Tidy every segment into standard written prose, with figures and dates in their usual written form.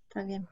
Está bien.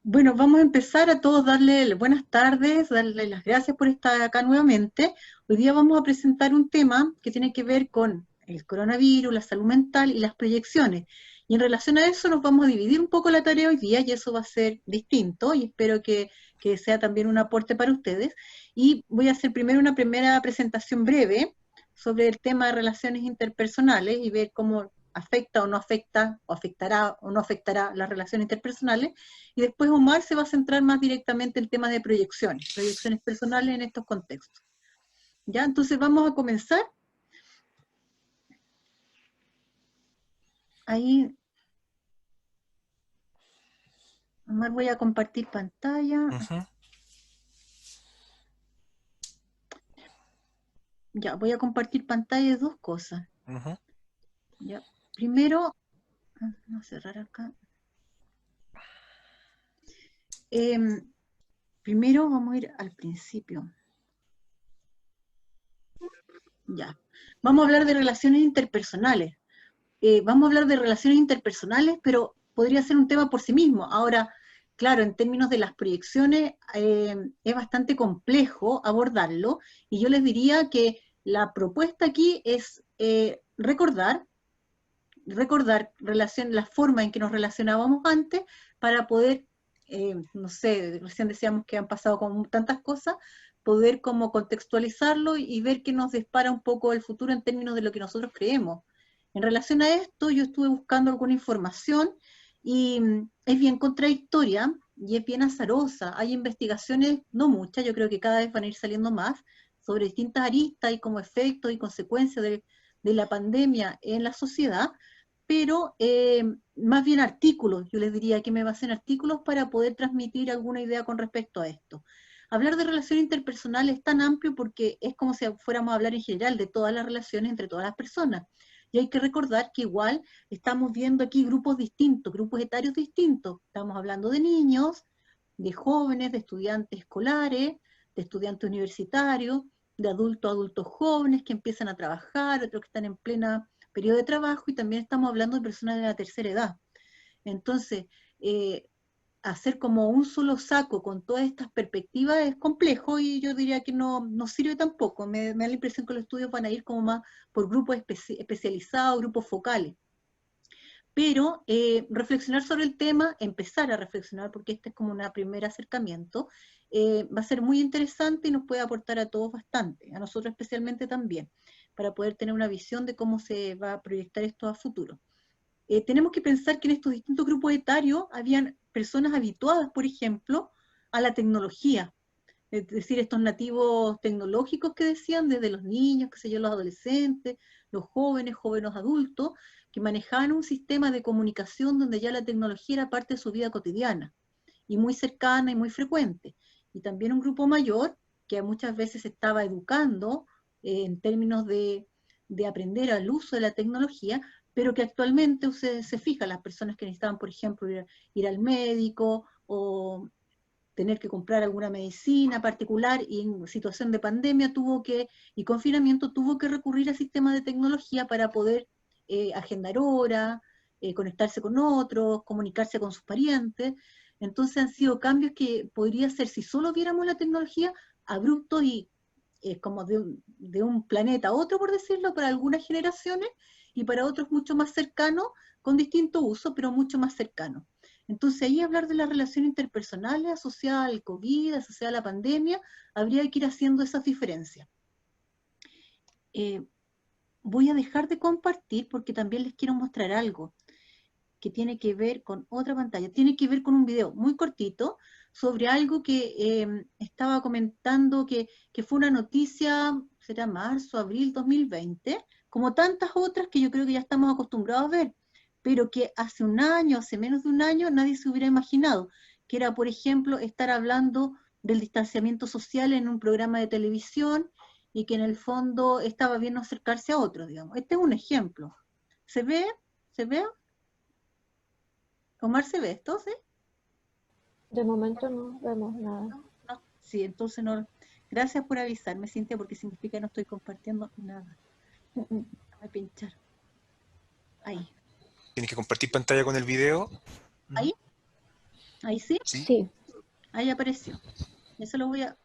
Bueno, vamos a empezar a todos darle buenas tardes, darle las gracias por estar acá nuevamente. Hoy día vamos a presentar un tema que tiene que ver con el coronavirus, la salud mental y las proyecciones. Y en relación a eso nos vamos a dividir un poco la tarea hoy día y eso va a ser distinto y espero que sea también un aporte para ustedes. Y voy a hacer primero una primera presentación breve sobre el tema de relaciones interpersonales y ver cómo afecta o no afecta, o afectará o no afectará las relaciones interpersonales. Y después Omar se va a centrar más directamente en temas de proyecciones personales en estos contextos. ¿Ya? Entonces vamos a comenzar. Ahí, Omar, voy a compartir pantalla. Ujú, Ya, voy a compartir pantalla de dos cosas. ujú. ¿Ya? Primero, vamos a cerrar acá. Eh, Primero vamos a ir al principio. Ya. Vamos a hablar de relaciones interpersonales. Vamos a hablar de relaciones interpersonales, pero podría ser un tema por sí mismo. Ahora, claro, en términos de las proyecciones, es bastante complejo abordarlo, y yo les diría que la propuesta aquí es recordar la forma en que nos relacionábamos antes para poder, no sé, recién decíamos que han pasado con tantas cosas, poder como contextualizarlo y ver qué nos dispara un poco el futuro en términos de lo que nosotros creemos. En relación a esto, yo estuve buscando alguna información y es bien contradictoria y es bien azarosa. Hay investigaciones, no muchas, yo creo que cada vez van a ir saliendo más, sobre distintas aristas y como efectos y consecuencias de la pandemia en la sociedad, pero más bien artículos, yo les diría que me basen en artículos para poder transmitir alguna idea con respecto a esto. Hablar de relaciones interpersonales es tan amplio porque es como si fuéramos a hablar en general de todas las relaciones entre todas las personas. Y hay que recordar que igual estamos viendo aquí grupos distintos, grupos etarios distintos. Estamos hablando de niños, de jóvenes, de estudiantes escolares, de estudiantes universitarios, de adultos jóvenes que empiezan a trabajar, otros que están en plena periodo de trabajo, y también estamos hablando de personas de la tercera edad. Entonces, eh, hacer como un solo saco con todas estas perspectivas es complejo y yo diría que no sirve tampoco. Me da la impresión que los estudios van a ir como más por grupos especializados, grupos focales. Pero reflexionar sobre el tema, empezar a reflexionar, porque este es como un primer acercamiento, va a ser muy interesante y nos puede aportar a todos bastante, a nosotros especialmente también, para poder tener una visión de cómo se va a proyectar esto a futuro. Tenemos que pensar que en estos distintos grupos etarios habían personas habituadas, por ejemplo, a la tecnología, es decir, estos nativos tecnológicos que decían, desde los niños, qué sé yo, los adolescentes, los jóvenes adultos, que manejaban un sistema de comunicación donde ya la tecnología era parte de su vida cotidiana, y muy cercana y muy frecuente. Y también un grupo mayor, que muchas veces se estaba educando en términos de aprender al uso de la tecnología, pero que actualmente usted se fija, las personas que necesitaban, por ejemplo, ir al médico o tener que comprar alguna medicina particular, y en situación de pandemia y confinamiento tuvo que recurrir a sistemas de tecnología para poder agendar horas, conectarse con otros, comunicarse con sus parientes. Entonces han sido cambios que podría ser, si solo viéramos la tecnología, abruptos y como de un planeta a otro, por decirlo, para algunas generaciones, y para otros mucho más cercanos, con distinto uso, pero mucho más cercanos. Entonces ahí hablar de las relaciones interpersonales asociadas al COVID, asociadas a la pandemia, habría que ir haciendo esas diferencias. Eh, Voy a dejar de compartir porque también les quiero mostrar algo que tiene que ver con otra pantalla, tiene que ver con un video muy cortito sobre algo que estaba comentando que fue una noticia, será marzo, abril 2020, como tantas otras que yo creo que ya estamos acostumbrados a ver, pero que hace un año, hace menos de un año, nadie se hubiera imaginado, que era, por ejemplo, estar hablando del distanciamiento social en un programa de televisión y que en el fondo estaba bien no acercarse a otros, digamos. Este es un ejemplo. ¿Se ve? ¿Se ve? Omar, ¿se ve esto? ¿Sí? De momento no vemos nada. No, no. Sí, entonces no. Gracias por avisarme, Cintia, porque significa que no estoy compartiendo nada. Déjame pinchar. Ahí. Tienes que compartir pantalla con el video. Ahí. Ahí sí, ¿Sí? Sí. ahí apareció. Eso lo voy a...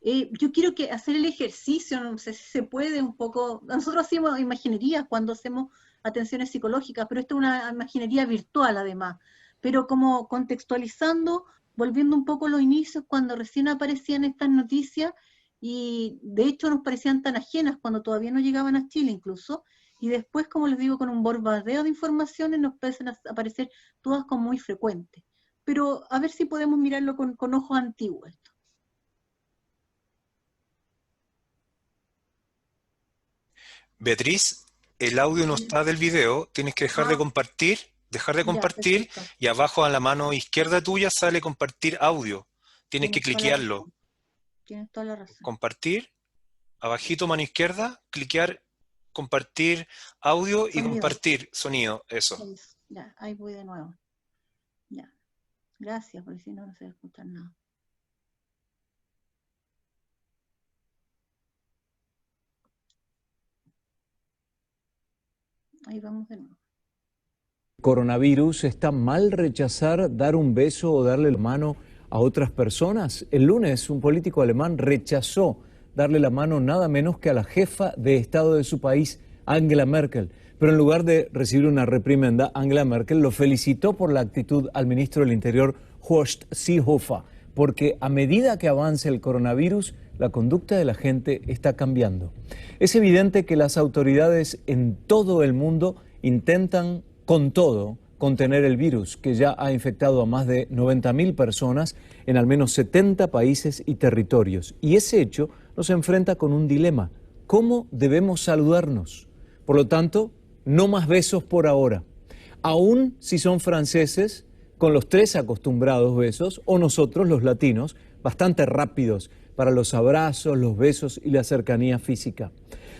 yo quiero que hacer el ejercicio, no sé si se puede un poco... Nosotros hacemos imaginería cuando hacemos atenciones psicológicas, pero esto es una imaginería virtual además. Pero como contextualizando, volviendo un poco a los inicios, cuando recién aparecían estas noticias, y de hecho nos parecían tan ajenas cuando todavía no llegaban a Chile incluso, y después, como les digo, con un bombardeo de informaciones nos empiezan a aparecer todas como muy frecuentes. Pero a ver si podemos mirarlo con ojos antiguos. Beatriz, el audio no está del video, tienes que Ah, dejar de ya, compartir, perfecto. y abajo a la mano izquierda tuya sale compartir audio. Tienes que Tienes toda la cliquearlo. razón. Tienes toda la razón. Compartir, abajito mano izquierda, cliquear, compartir audio y Sonido. compartir sonido. Eso. Eso. Ya, ahí voy de nuevo. Ya. Gracias, porque si no, no se va a escuchar nada. Ahí vamos de nuevo. Coronavirus, ¿está mal rechazar dar un beso o darle la mano a otras personas? El lunes un político alemán rechazó darle la mano nada menos que a la jefa de Estado de su país, Angela Merkel. Pero en lugar de recibir una reprimenda, Angela Merkel lo felicitó por la actitud al ministro del Interior, Horst Seehofer, porque a medida que avance el coronavirus, la conducta de la gente está cambiando. Es evidente que las autoridades en todo el mundo intentan con todo contener el virus, que ya ha infectado a más de 90.000 personas en al menos 70 países y territorios. Y ese hecho nos enfrenta con un dilema: ¿cómo debemos saludarnos? Por lo tanto, no más besos por ahora. Aún si son franceses, con los 3 acostumbrados besos, o nosotros, los latinos, bastante rápidos para los abrazos, los besos y la cercanía física.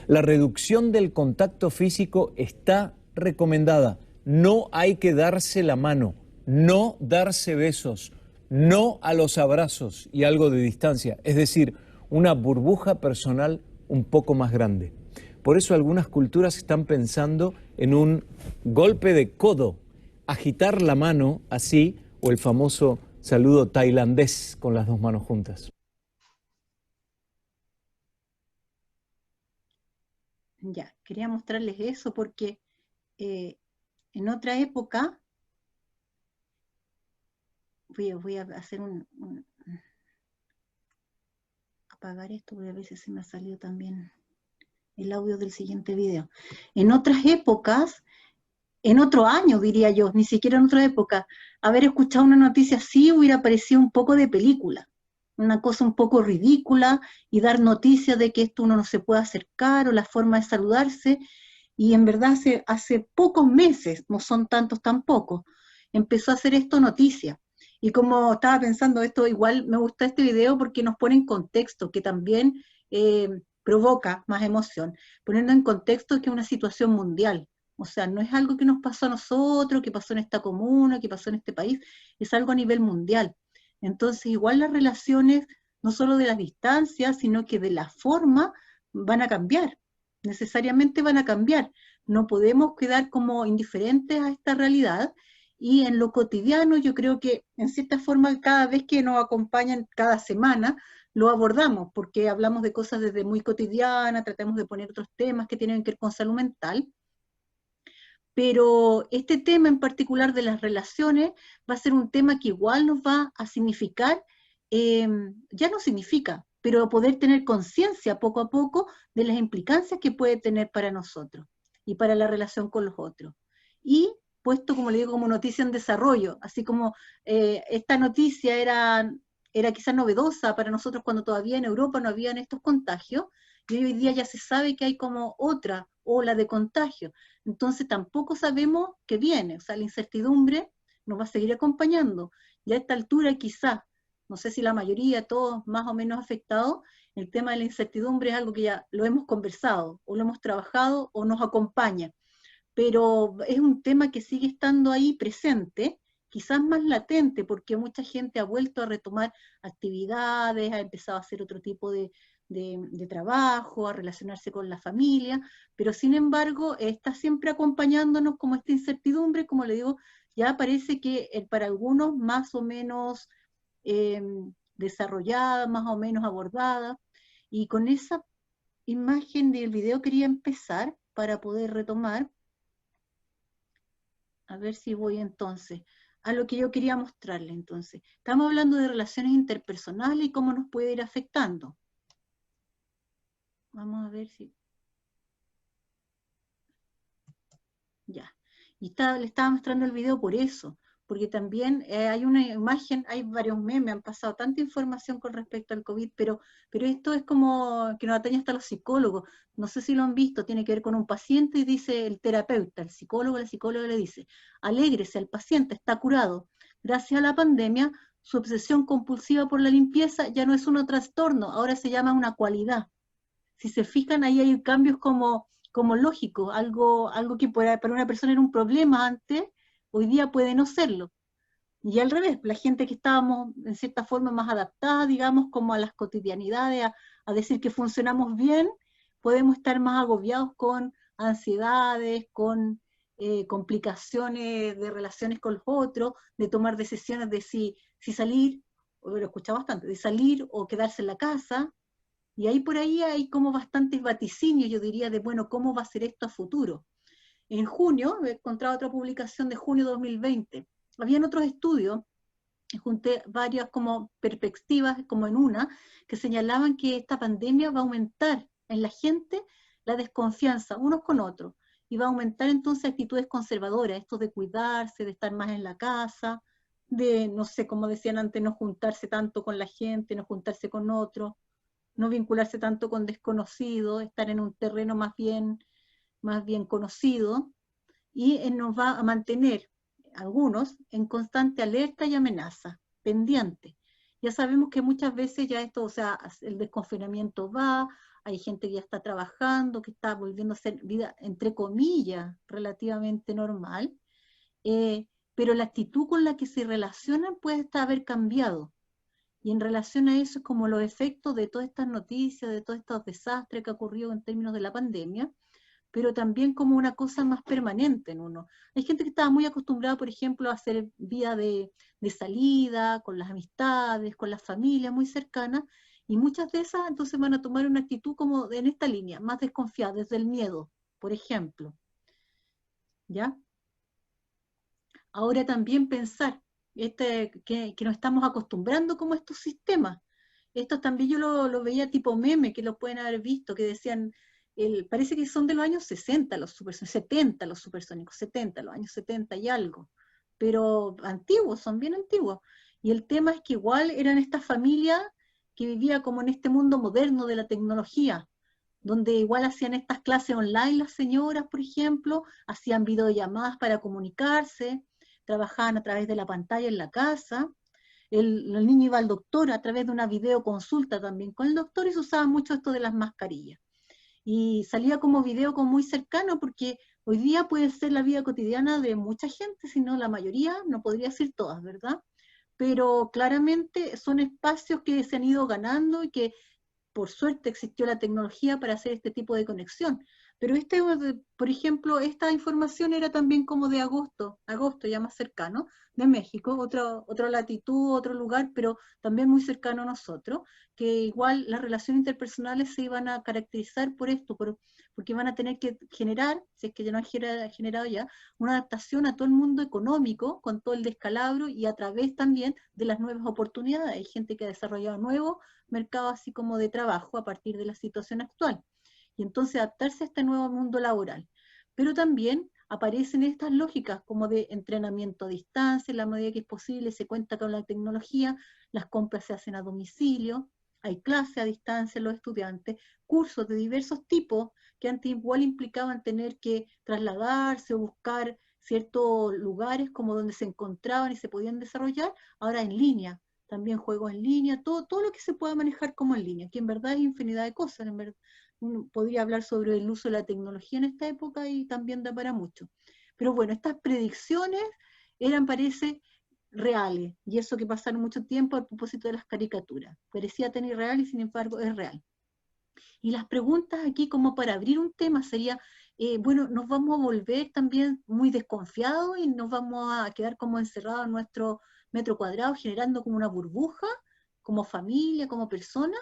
La reducción del contacto físico está recomendada. No hay que darse la mano, no darse besos, no a los abrazos y algo de distancia, es decir, una burbuja personal un poco más grande. Por eso algunas culturas están pensando en un golpe de codo, agitar la mano así, o el famoso saludo tailandés con las 2 manos juntas. Ya, quería mostrarles eso porque en otra época, voy a hacer apagar esto, voy a ver si se me ha salido también el audio del siguiente video. En otras épocas, en otro año diría yo, ni siquiera en otra época, haber escuchado una noticia así hubiera parecido un poco de película, una cosa un poco ridícula, y dar noticias de que esto uno no se puede acercar o la forma de saludarse. Y en verdad hace pocos meses, no son tantos tampoco, empezó a hacer esto noticia. Y como estaba pensando esto, igual me gusta este video porque nos pone en contexto, que también provoca más emoción, poniendo en contexto que es una situación mundial. O sea, no es algo que nos pasó a nosotros, que pasó en esta comuna, que pasó en este país, es algo a nivel mundial. Entonces, igual las relaciones, no solo de las distancias, sino que de la forma, van a cambiar, necesariamente van a cambiar. No podemos quedar como indiferentes a esta realidad, y en lo cotidiano yo creo que en cierta forma cada vez que nos acompañan cada semana lo abordamos, porque hablamos de cosas desde muy cotidiana, tratamos de poner otros temas que tienen que ver con salud mental, pero este tema en particular de las relaciones va a ser un tema que igual nos va a significar, ya no significa, pero poder tener conciencia poco a poco de las implicancias que puede tener para nosotros y para la relación con los otros. Y puesto, como le digo, como noticia en desarrollo, así como esta noticia era quizás novedosa para nosotros cuando todavía en Europa no habían estos contagios, y hoy día ya se sabe que hay como otra ola de contagio. Entonces tampoco sabemos qué viene, o sea, la incertidumbre nos va a seguir acompañando. Ya a esta altura quizás, no sé si la mayoría, todos más o menos afectados, el tema de la incertidumbre es algo que ya lo hemos conversado, o lo hemos trabajado, o nos acompaña, pero es un tema que sigue estando ahí presente, quizás más latente, porque mucha gente ha vuelto a retomar actividades, ha empezado a hacer otro tipo de trabajo, a relacionarse con la familia, pero sin embargo está siempre acompañándonos como esta incertidumbre, como le digo, ya parece que para algunos más o menos desarrollada, más o menos abordada, y con esa imagen del video quería empezar para poder retomar, a ver si voy entonces a lo que yo quería mostrarle. Entonces, estamos hablando de relaciones interpersonales y cómo nos puede ir afectando. Vamos a ver si... Ya. Y le estaba mostrando el video por eso, porque también hay una imagen, hay varios memes, han pasado tanta información con respecto al COVID, pero esto es como que nos atañe hasta los psicólogos. No sé si lo han visto, tiene que ver con un paciente y dice el terapeuta, el psicólogo, la psicóloga le dice, alégrese, el paciente está curado. Gracias a la pandemia, su obsesión compulsiva por la limpieza ya no es un trastorno, ahora se llama una cualidad. Si se fijan, ahí hay cambios como lógicos, algo que para una persona era un problema antes, hoy día puede no serlo. Y al revés, la gente que estábamos en cierta forma más adaptada, digamos, como a las cotidianidades, a decir que funcionamos bien, podemos estar más agobiados con ansiedades, con complicaciones de relaciones con los otros, de tomar decisiones de si salir, lo he escuchado bastante, de salir o quedarse en la casa. Y ahí por ahí hay como bastantes vaticinios, yo diría, de bueno, ¿cómo va a ser esto a futuro? En junio, he encontrado otra publicación de junio de 2020. Habían otros estudios, junté varias como perspectivas, como en una, que señalaban que esta pandemia va a aumentar en la gente la desconfianza unos con otros, y va a aumentar entonces actitudes conservadoras, esto de cuidarse, de estar más en la casa, de, no sé, como decían antes, no juntarse tanto con la gente, no juntarse con otros, no vincularse tanto con desconocidos, estar en un terreno más bien conocido, y nos va a mantener, algunos, en constante alerta y amenaza, pendiente. Ya sabemos que muchas veces ya esto, o sea, el desconfinamiento va, hay gente que ya está trabajando, que está volviendo a hacer vida, entre comillas, relativamente normal, pero la actitud con la que se relacionan puede haber cambiado. Y en relación a eso es como los efectos de todas estas noticias, de todos estos desastres que ha ocurrido en términos de la pandemia, pero también como una cosa más permanente en uno. Hay gente que estaba muy acostumbrada, por ejemplo, a hacer vida de salida, con las amistades, con las familias muy cercanas, y muchas de esas entonces van a tomar una actitud como en esta línea, más desconfiada, desde el miedo, por ejemplo. ¿Ya? Ahora también pensar que nos estamos acostumbrando como a estos sistemas. Estos también yo lo veía tipo meme, que lo pueden haber visto, que decían, parece que son de los años 60 los supersónicos, 70 los supersónicos, 70, los años 70 y algo, pero antiguos, son bien antiguos. Y el tema es que igual eran estas familias que vivían como en este mundo moderno de la tecnología, donde igual hacían estas clases online las señoras, por ejemplo, hacían videollamadas para comunicarse, trabajaban a través de la pantalla en la casa, el niño iba al doctor a través de una videoconsulta también con el doctor, y se usaba mucho esto de las mascarillas. Y salía como video como muy cercano, porque hoy día puede ser la vida cotidiana de mucha gente, si no la mayoría, no podría ser todas, ¿verdad? Pero claramente son espacios que se han ido ganando y que por suerte existió la tecnología para hacer este tipo de conexión. Pero por ejemplo, esta información era también como de agosto ya más cercano, de México, otra latitud, otro lugar, pero también muy cercano a nosotros, que igual las relaciones interpersonales se iban a caracterizar por esto, porque van a tener que generar, si es que ya no han generado ya, una adaptación a todo el mundo económico, con todo el descalabro, y a través también de las nuevas oportunidades. Hay gente que ha desarrollado nuevos mercados así como de trabajo a partir de la situación actual. Y entonces adaptarse a este nuevo mundo laboral. Pero también aparecen estas lógicas como de entrenamiento a distancia, en la medida que es posible, se cuenta con la tecnología, las compras se hacen a domicilio, hay clases a distancia en los estudiantes, cursos de diversos tipos que antes igual implicaban tener que trasladarse o buscar ciertos lugares como donde se encontraban y se podían desarrollar, ahora en línea, también juegos en línea, todo lo que se pueda manejar como en línea, que en verdad es infinidad de cosas, en verdad. Uno podría hablar sobre el uso de la tecnología en esta época y también da para mucho. Pero bueno, estas predicciones eran, parece, reales, y eso que pasaron mucho tiempo a propósito de las caricaturas. Parecía tan irreal y sin embargo es real. Y las preguntas aquí, como para abrir un tema, sería, bueno, nos vamos a volver también muy desconfiados y nos vamos a quedar como encerrados en nuestro metro cuadrado, generando como una burbuja, como familia, como persona.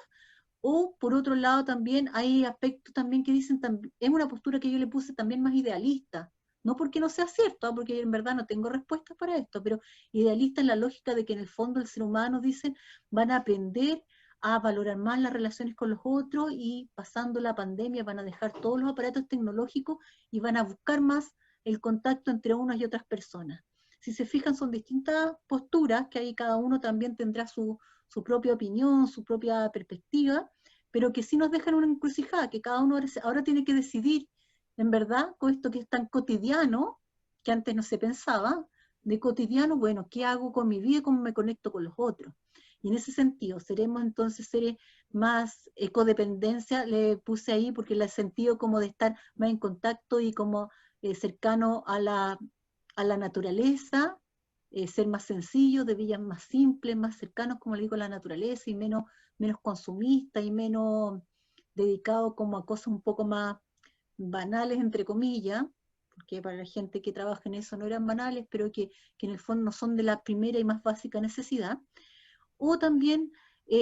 O por otro lado también hay aspectos también que dicen, es una postura que yo le puse también más idealista, no porque no sea cierto, porque en verdad no tengo respuestas para esto, pero idealista en la lógica de que en el fondo el ser humano, dicen, van a aprender a valorar más las relaciones con los otros y pasando la pandemia van a dejar todos los aparatos tecnológicos y van a buscar más el contacto entre unas y otras personas. Si se fijan, son distintas posturas, que ahí cada uno también tendrá su propia opinión, su propia perspectiva, pero que sí nos dejan una encrucijada, que cada uno ahora tiene que decidir, en verdad, con esto que es tan cotidiano, que antes no se pensaba, de cotidiano, bueno, ¿qué hago con mi vida y cómo me conecto con los otros? Y en ese sentido, seremos entonces seres más codependencia, le puse ahí porque le he sentido como de estar más en contacto y como cercano a la naturaleza, ser más sencillos, de villas más simples, más cercanos, como le digo, a la naturaleza y menos consumistas y menos dedicados como a cosas un poco más banales, entre comillas, porque para la gente que trabaja en eso no eran banales, pero que en el fondo no son de la primera y más básica necesidad. O también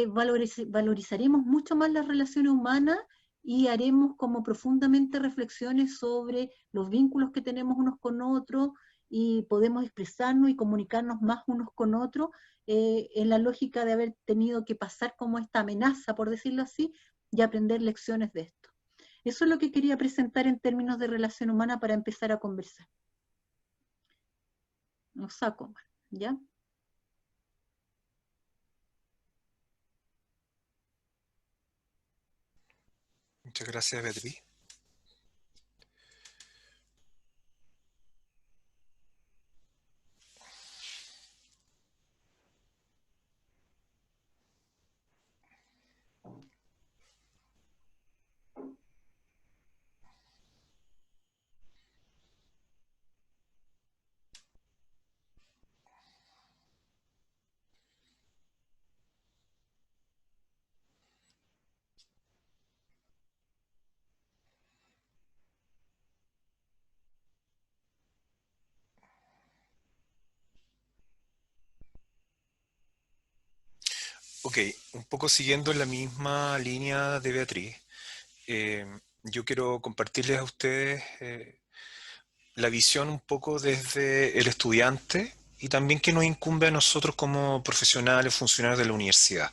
valorizaremos mucho más las relaciones humanas y haremos como profundamente reflexiones sobre los vínculos que tenemos unos con otros y podemos expresarnos y comunicarnos más unos con otros en la lógica de haber tenido que pasar como esta amenaza, por decirlo así, y aprender lecciones de esto. Eso es lo que quería presentar en términos de relación humana para empezar a conversar. No saco, ¿ya? Muchas gracias, Beatriz. Ok, un poco siguiendo en la misma línea de Beatriz, yo quiero compartirles a ustedes la visión un poco desde el estudiante y también que nos incumbe a nosotros como profesionales, funcionarios de la universidad,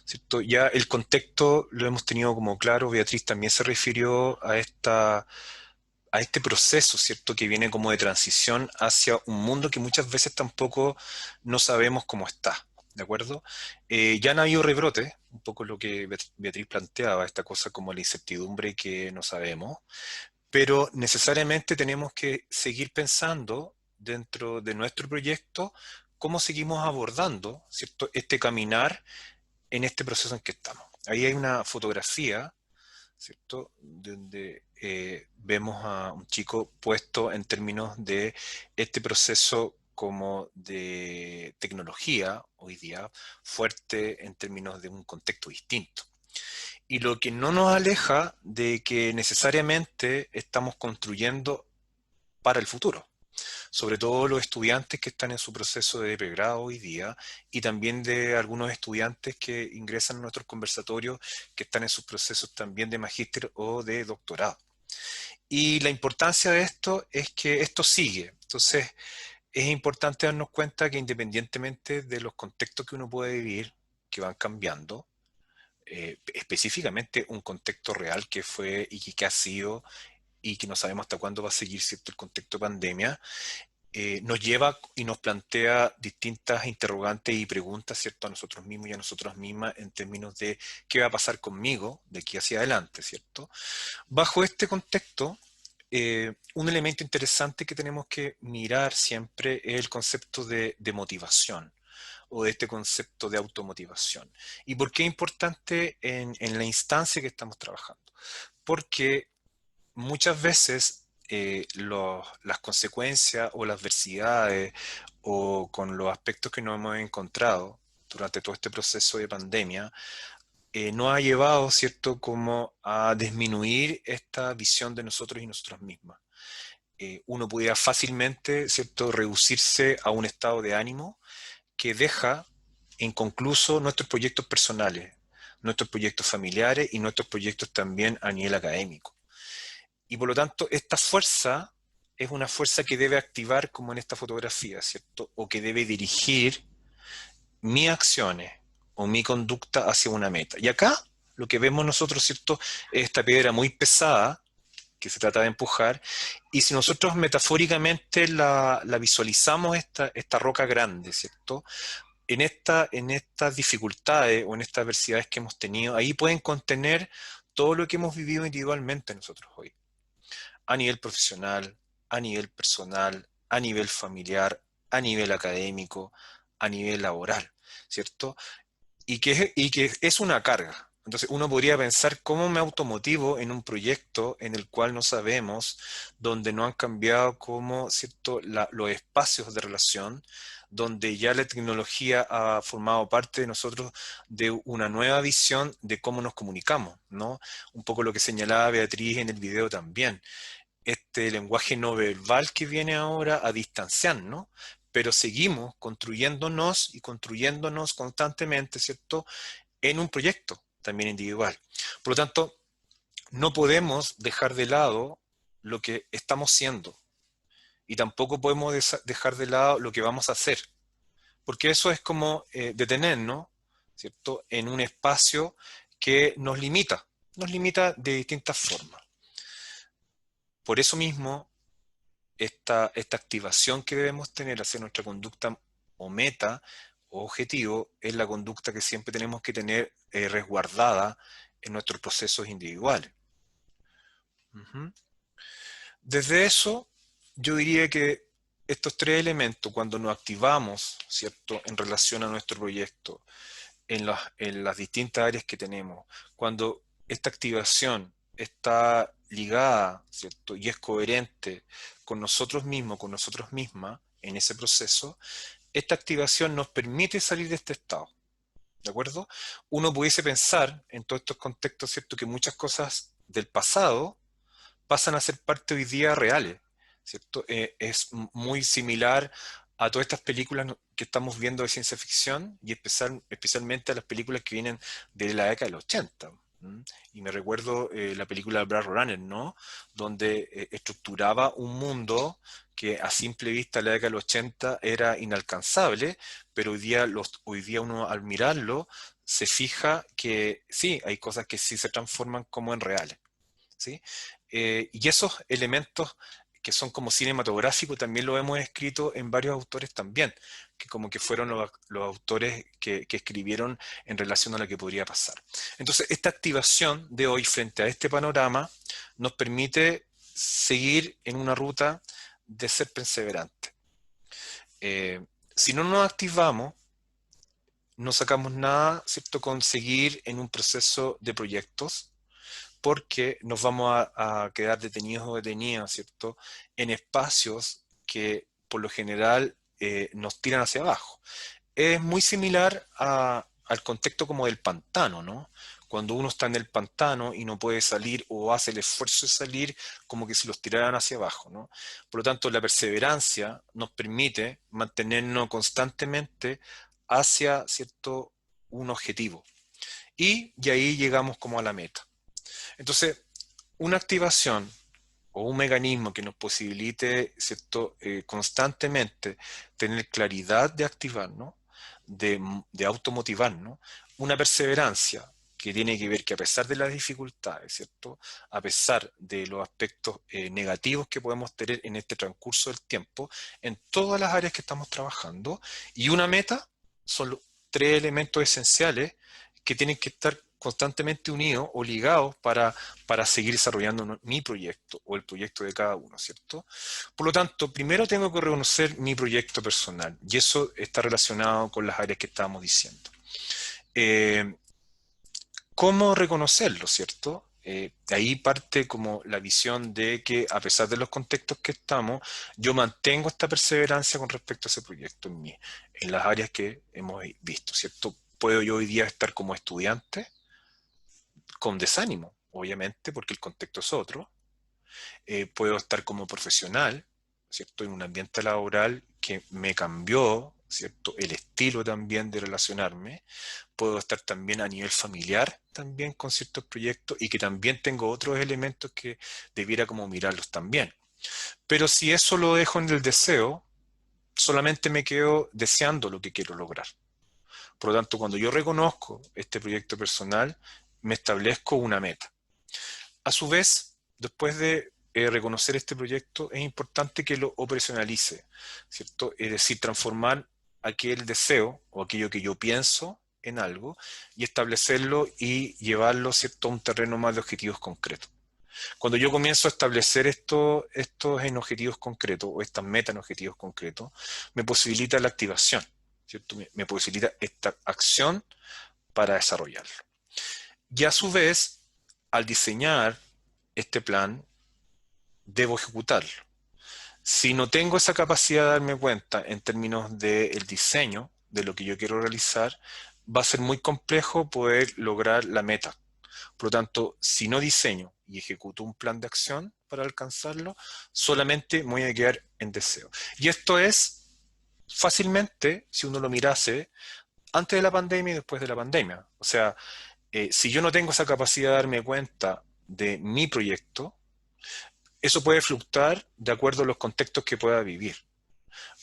¿cierto? Ya el contexto lo hemos tenido como claro, Beatriz también se refirió a este proceso, ¿cierto? Que viene como de transición hacia un mundo que muchas veces tampoco no sabemos cómo está, ¿de acuerdo? Ya han habido rebrotes, un poco lo que Beatriz planteaba, esta cosa como la incertidumbre que no sabemos, pero necesariamente tenemos que seguir pensando dentro de nuestro proyecto cómo seguimos abordando, ¿cierto? Este caminar en este proceso en que estamos. Ahí hay una fotografía, ¿cierto? Donde vemos a un chico puesto en términos de este proceso como de tecnología hoy día, fuerte en términos de un contexto distinto. Y lo que no nos aleja de que necesariamente estamos construyendo para el futuro, sobre todo los estudiantes que están en su proceso de pregrado hoy día y también de algunos estudiantes que ingresan a nuestros conversatorios que están en sus procesos también de magíster o de doctorado. Y la importancia de esto es que esto sigue. Entonces, es importante darnos cuenta que independientemente de los contextos que uno puede vivir, que van cambiando, específicamente un contexto real que fue y que ha sido y que no sabemos hasta cuándo va a seguir, ¿cierto?, el contexto de pandemia, nos lleva y nos plantea distintas interrogantes y preguntas, ¿cierto?, a nosotros mismos y a nosotras mismas en términos de qué va a pasar conmigo de aquí hacia adelante, ¿cierto? Bajo este contexto, un elemento interesante que tenemos que mirar siempre es el concepto de motivación o de este concepto de automotivación. ¿Y por qué es importante en la instancia que estamos trabajando? Porque muchas veces las consecuencias o las adversidades o con los aspectos que nos hemos encontrado durante todo este proceso de pandemia nos ha llevado, ¿cierto?, como a disminuir esta visión de nosotros y nosotras mismas. Uno pudiera fácilmente, ¿cierto?, reducirse a un estado de ánimo que deja inconcluso nuestros proyectos personales, nuestros proyectos familiares y nuestros proyectos también a nivel académico. Y por lo tanto, esta fuerza es una fuerza que debe activar como en esta fotografía, ¿cierto? O que debe dirigir mis acciones o mi conducta hacia una meta. Y acá lo que vemos nosotros, ¿cierto?, es esta piedra muy pesada que se trata de empujar, y si nosotros metafóricamente la visualizamos, esta roca grande, ¿cierto?, en estas dificultades o en estas adversidades que hemos tenido, ahí pueden contener todo lo que hemos vivido individualmente nosotros hoy, a nivel profesional, a nivel personal, a nivel familiar, a nivel académico, a nivel laboral, ¿cierto? Y que es una carga. Entonces uno podría pensar cómo me automotivo en un proyecto en el cual no sabemos, donde no han cambiado como, ¿cierto?, los espacios de relación, donde ya la tecnología ha formado parte de nosotros de una nueva visión de cómo nos comunicamos, ¿no? Un poco lo que señalaba Beatriz en el video también. Este lenguaje no verbal que viene ahora a distanciarnos, ¿no? Pero seguimos construyéndonos y construyéndonos constantemente, ¿cierto?, en un proyecto también individual. Por lo tanto, no podemos dejar de lado lo que estamos siendo y tampoco podemos dejar de lado lo que vamos a hacer, porque eso es como detenernos, ¿cierto?, en un espacio que nos limita de distintas formas. Por eso mismo, esta activación que debemos tener hacia nuestra conducta o meta o objetivo es la conducta que siempre tenemos que tener resguardada en nuestros procesos individuales. Desde eso, yo diría que estos tres elementos, cuando nos activamos, ¿cierto?, en relación a nuestro proyecto, en las distintas áreas que tenemos, cuando esta activación está ligada, ¿cierto?, y es coherente con nosotros mismos, con nosotros mismas, en ese proceso, esta activación nos permite salir de este estado, ¿de acuerdo? Uno pudiese pensar en todos estos contextos, ¿cierto?, que muchas cosas del pasado pasan a ser parte hoy día reales, ¿cierto? Es muy similar a todas estas películas que estamos viendo de ciencia ficción y especialmente a las películas que vienen de la década del 80. Y me recuerdo la película Blade Runner, ¿no?, donde estructuraba un mundo que a simple vista en la década del 80 era inalcanzable, pero hoy día uno al mirarlo se fija que sí, hay cosas que sí se transforman como en reales, ¿sí? Y esos elementos que son como cinematográficos también lo hemos escrito en varios autores también, que como que fueron los autores que escribieron en relación a lo que podría pasar. Entonces, esta activación de hoy frente a este panorama nos permite seguir en una ruta de ser perseverante. Si no nos activamos, no sacamos nada, ¿cierto?, con seguir en un proceso de proyectos, porque nos vamos a quedar detenidos o detenidas, ¿cierto?, en espacios que por lo general nos tiran hacia abajo. Es muy similar al contexto como del pantano, ¿no? Cuando uno está en el pantano y no puede salir o hace el esfuerzo de salir, como que si los tiraran hacia abajo, ¿no? Por lo tanto, la perseverancia nos permite mantenernos constantemente hacia, ¿cierto?, un objetivo. Y ahí llegamos como a la meta. Entonces, una activación o un mecanismo que nos posibilite, ¿cierto?, constantemente tener claridad de activarnos, de automotivarnos, una perseverancia que tiene que ver que a pesar de las dificultades, ¿cierto?, a pesar de los aspectos negativos que podemos tener en este transcurso del tiempo, en todas las áreas que estamos trabajando, y una meta son los tres elementos esenciales que tienen que estar constantemente unidos o ligados para seguir desarrollando mi proyecto o el proyecto de cada uno, ¿cierto? Por lo tanto, primero tengo que reconocer mi proyecto personal y eso está relacionado con las áreas que estábamos diciendo. ¿Cómo reconocerlo, cierto? De ahí parte como la visión de que a pesar de los contextos que estamos, yo mantengo esta perseverancia con respecto a ese proyecto en mí, en las áreas que hemos visto, ¿cierto? Puedo yo hoy día estar como estudiante, con desánimo, obviamente, porque el contexto es otro. Puedo estar como profesional, ¿cierto? En un ambiente laboral que me cambió, ¿cierto? El estilo también de relacionarme. Puedo estar también a nivel familiar, también con ciertos proyectos, y que también tengo otros elementos que debiera como mirarlos también. Pero si eso lo dejo en el deseo, solamente me quedo deseando lo que quiero lograr. Por lo tanto, cuando yo reconozco este proyecto personal, me establezco una meta. A su vez, después de reconocer este proyecto, es importante que lo operacionalice, ¿cierto? Es decir, transformar aquel deseo o aquello que yo pienso en algo y establecerlo y llevarlo, ¿cierto?, a un terreno más de objetivos concretos. Cuando yo comienzo a establecer estos en objetivos concretos o estas metas en objetivos concretos, me posibilita la activación, ¿cierto? Me posibilita esta acción para desarrollarlo. Y a su vez, al diseñar este plan, debo ejecutarlo. Si no tengo esa capacidad de darme cuenta en términos del diseño de lo que yo quiero realizar, va a ser muy complejo poder lograr la meta. Por lo tanto, si no diseño y ejecuto un plan de acción para alcanzarlo, solamente me voy a quedar en deseo. Y esto es fácilmente, si uno lo mirase, antes de la pandemia y después de la pandemia. O sea, si yo no tengo esa capacidad de darme cuenta de mi proyecto, eso puede fluctuar de acuerdo a los contextos que pueda vivir.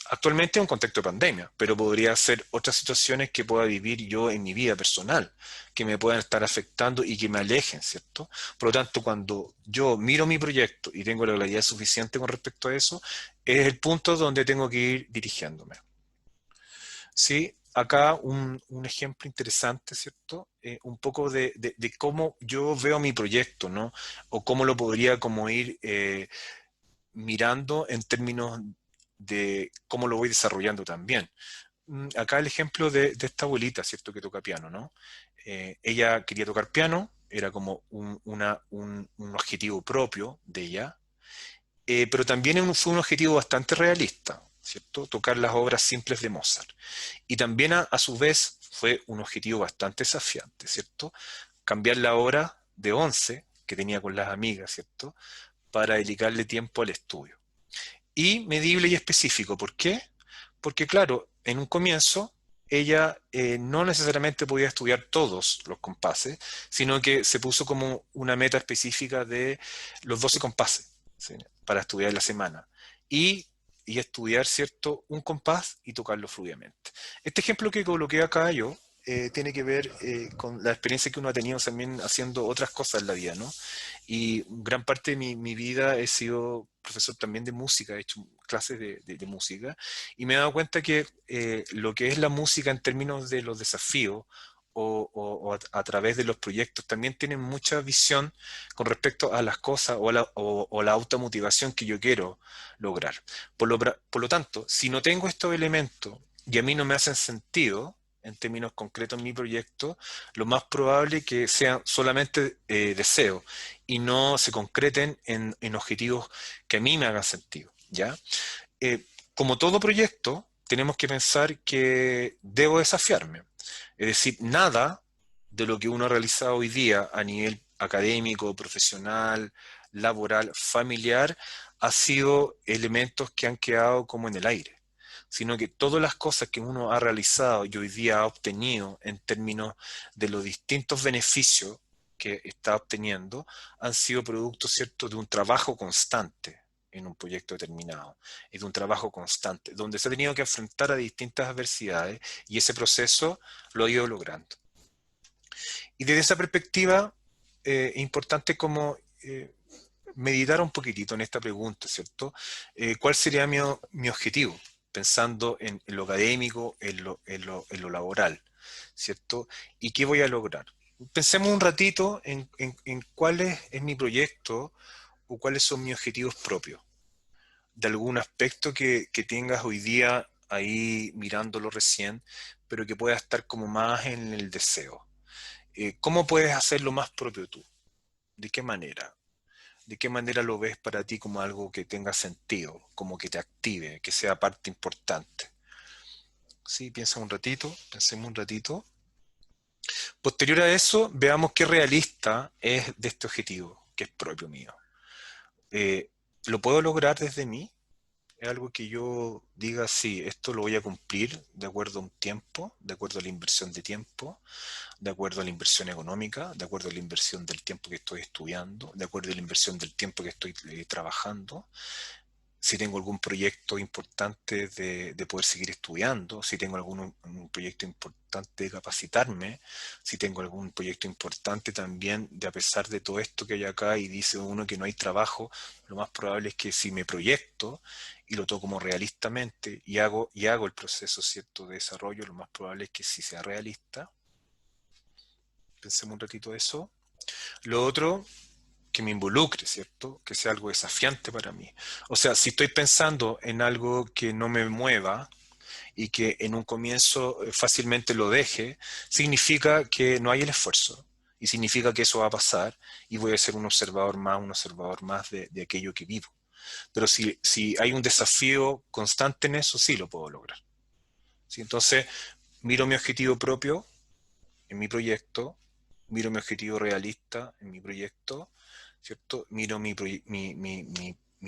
Actualmente es un contexto de pandemia, pero podría ser otras situaciones que pueda vivir yo en mi vida personal, que me puedan estar afectando y que me alejen, ¿cierto? Por lo tanto, cuando yo miro mi proyecto y tengo la claridad suficiente con respecto a eso, es el punto donde tengo que ir dirigiéndome. Sí, acá un ejemplo interesante, ¿cierto? Un poco de cómo yo veo mi proyecto, ¿no? O cómo lo podría como ir mirando en términos de cómo lo voy desarrollando también. Acá el ejemplo de esta abuelita, ¿cierto? Que toca piano, ¿no? Ella quería tocar piano, era como un objetivo propio de ella, pero también fue un objetivo bastante realista, ¿cierto? Tocar las obras simples de Mozart. Y también a su vez fue un objetivo bastante desafiante, ¿cierto? Cambiar la hora de 11 que tenía con las amigas, ¿cierto? Para dedicarle tiempo al estudio. Y medible y específico. ¿Por qué? Porque claro, en un comienzo ella no necesariamente podía estudiar todos los compases, sino que se puso como una meta específica de los 12 compases, ¿sí?, para estudiar la semana. Y estudiar, ¿cierto?, un compás y tocarlo fluidamente. Este ejemplo que coloqué acá yo tiene que ver con la experiencia que uno ha tenido también haciendo otras cosas en la vida, ¿no? Y gran parte de mi vida he sido profesor también de música, he hecho clases de música, y me he dado cuenta que lo que es la música en términos de los desafíos o a través de los proyectos también tiene mucha visión con respecto a las cosas o la automotivación que yo quiero lograr. Por lo tanto, si no tengo estos elementos y a mí no me hacen sentido, en términos concretos en mi proyecto, lo más probable es que sean solamente deseos y no se concreten en objetivos que a mí me hagan sentido, ¿ya? Como todo proyecto, tenemos que pensar que debo desafiarme. Es decir, nada de lo que uno ha realizado hoy día a nivel académico, profesional, laboral, familiar, ha sido elementos que han quedado como en el aire, sino que todas las cosas que uno ha realizado y hoy día ha obtenido en términos de los distintos beneficios que está obteniendo han sido producto, ¿cierto?, de un trabajo constante en un proyecto determinado, y de un trabajo constante, donde se ha tenido que enfrentar a distintas adversidades y ese proceso lo ha ido logrando. Y desde esa perspectiva, es importante como meditar un poquitito en esta pregunta, ¿cierto? ¿Cuál sería mi objetivo? Pensando en lo académico, en lo laboral, ¿cierto? ¿Y qué voy a lograr? Pensemos un ratito en cuál es mi proyecto o cuáles son mis objetivos propios, de algún aspecto que tengas hoy día ahí mirándolo recién, pero que pueda estar como más en el deseo. ¿Cómo puedes hacerlo más propio tú? ¿De qué manera? ¿De qué manera lo ves para ti como algo que tenga sentido, como que te active, que sea parte importante? Sí, piensa un ratito, pensemos un ratito. Posterior a eso, veamos qué realista es de este objetivo, que es propio mío. ¿Lo puedo lograr desde mí? Es algo que yo diga, sí, esto lo voy a cumplir de acuerdo a un tiempo, de acuerdo a la inversión de tiempo, de acuerdo a la inversión económica, de acuerdo a la inversión del tiempo que estoy estudiando, de acuerdo a la inversión del tiempo que estoy trabajando. Si tengo algún proyecto importante de poder seguir estudiando, si tengo un proyecto importante de capacitarme, si tengo algún proyecto importante también de, a pesar de todo esto que hay acá y dice uno que no hay trabajo, lo más probable es que si me proyecto y lo tomo realistamente y hago el proceso, ¿cierto?, de desarrollo, lo más probable es que sí sea realista. Pensemos un ratito eso. Lo otro, que me involucre, ¿cierto? Que sea algo desafiante para mí. O sea, si estoy pensando en algo que no me mueva y que en un comienzo fácilmente lo deje, significa que no hay el esfuerzo. Y significa que eso va a pasar y voy a ser un observador más de aquello que vivo. Pero si hay un desafío constante en eso, sí lo puedo lograr. ¿Sí? Entonces, miro mi objetivo propio en mi proyecto, miro mi objetivo realista en mi proyecto, ¿cierto? Miro mi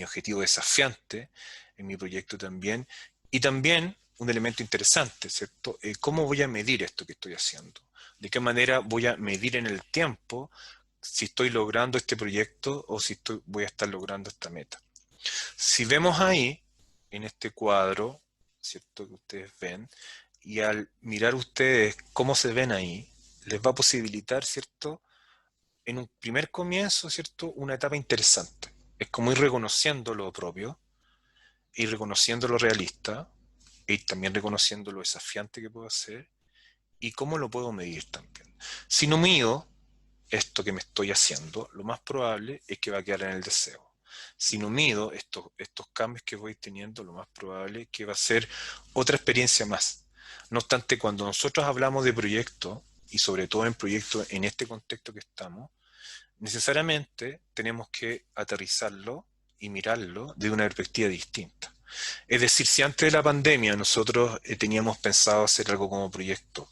objetivo desafiante en mi proyecto también. Y también un elemento interesante, ¿cierto? ¿Cómo voy a medir esto que estoy haciendo? ¿De qué manera voy a medir en el tiempo si estoy logrando este proyecto o si voy a estar logrando esta meta? Si vemos ahí, en este cuadro, ¿cierto?, que ustedes ven, y al mirar ustedes cómo se ven ahí, les va a posibilitar, ¿cierto?, en un primer comienzo, ¿cierto?, una etapa interesante. Es como ir reconociendo lo propio, ir reconociendo lo realista, y también reconociendo lo desafiante que puedo hacer, y cómo lo puedo medir también. Si no mido esto que me estoy haciendo, lo más probable es que va a quedar en el deseo. Si no mido estos cambios que voy teniendo, lo más probable es que va a ser otra experiencia más. No obstante, cuando nosotros hablamos de proyectos, y sobre todo en proyectos en este contexto que estamos, necesariamente tenemos que aterrizarlo y mirarlo de una perspectiva distinta. Es decir, si antes de la pandemia nosotros teníamos pensado hacer algo como proyecto,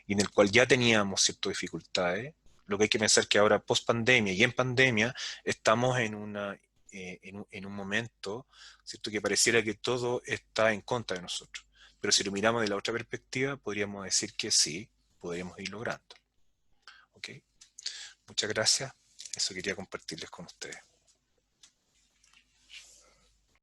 y en el cual ya teníamos ciertas dificultades, lo que hay que pensar es que ahora post pandemia y en pandemia estamos en un momento, ¿cierto?, que pareciera que todo está en contra de nosotros. Pero si lo miramos de la otra perspectiva, podríamos decir que sí, podríamos ir logrando. ¿Ok? Muchas gracias. Eso quería compartirles con ustedes.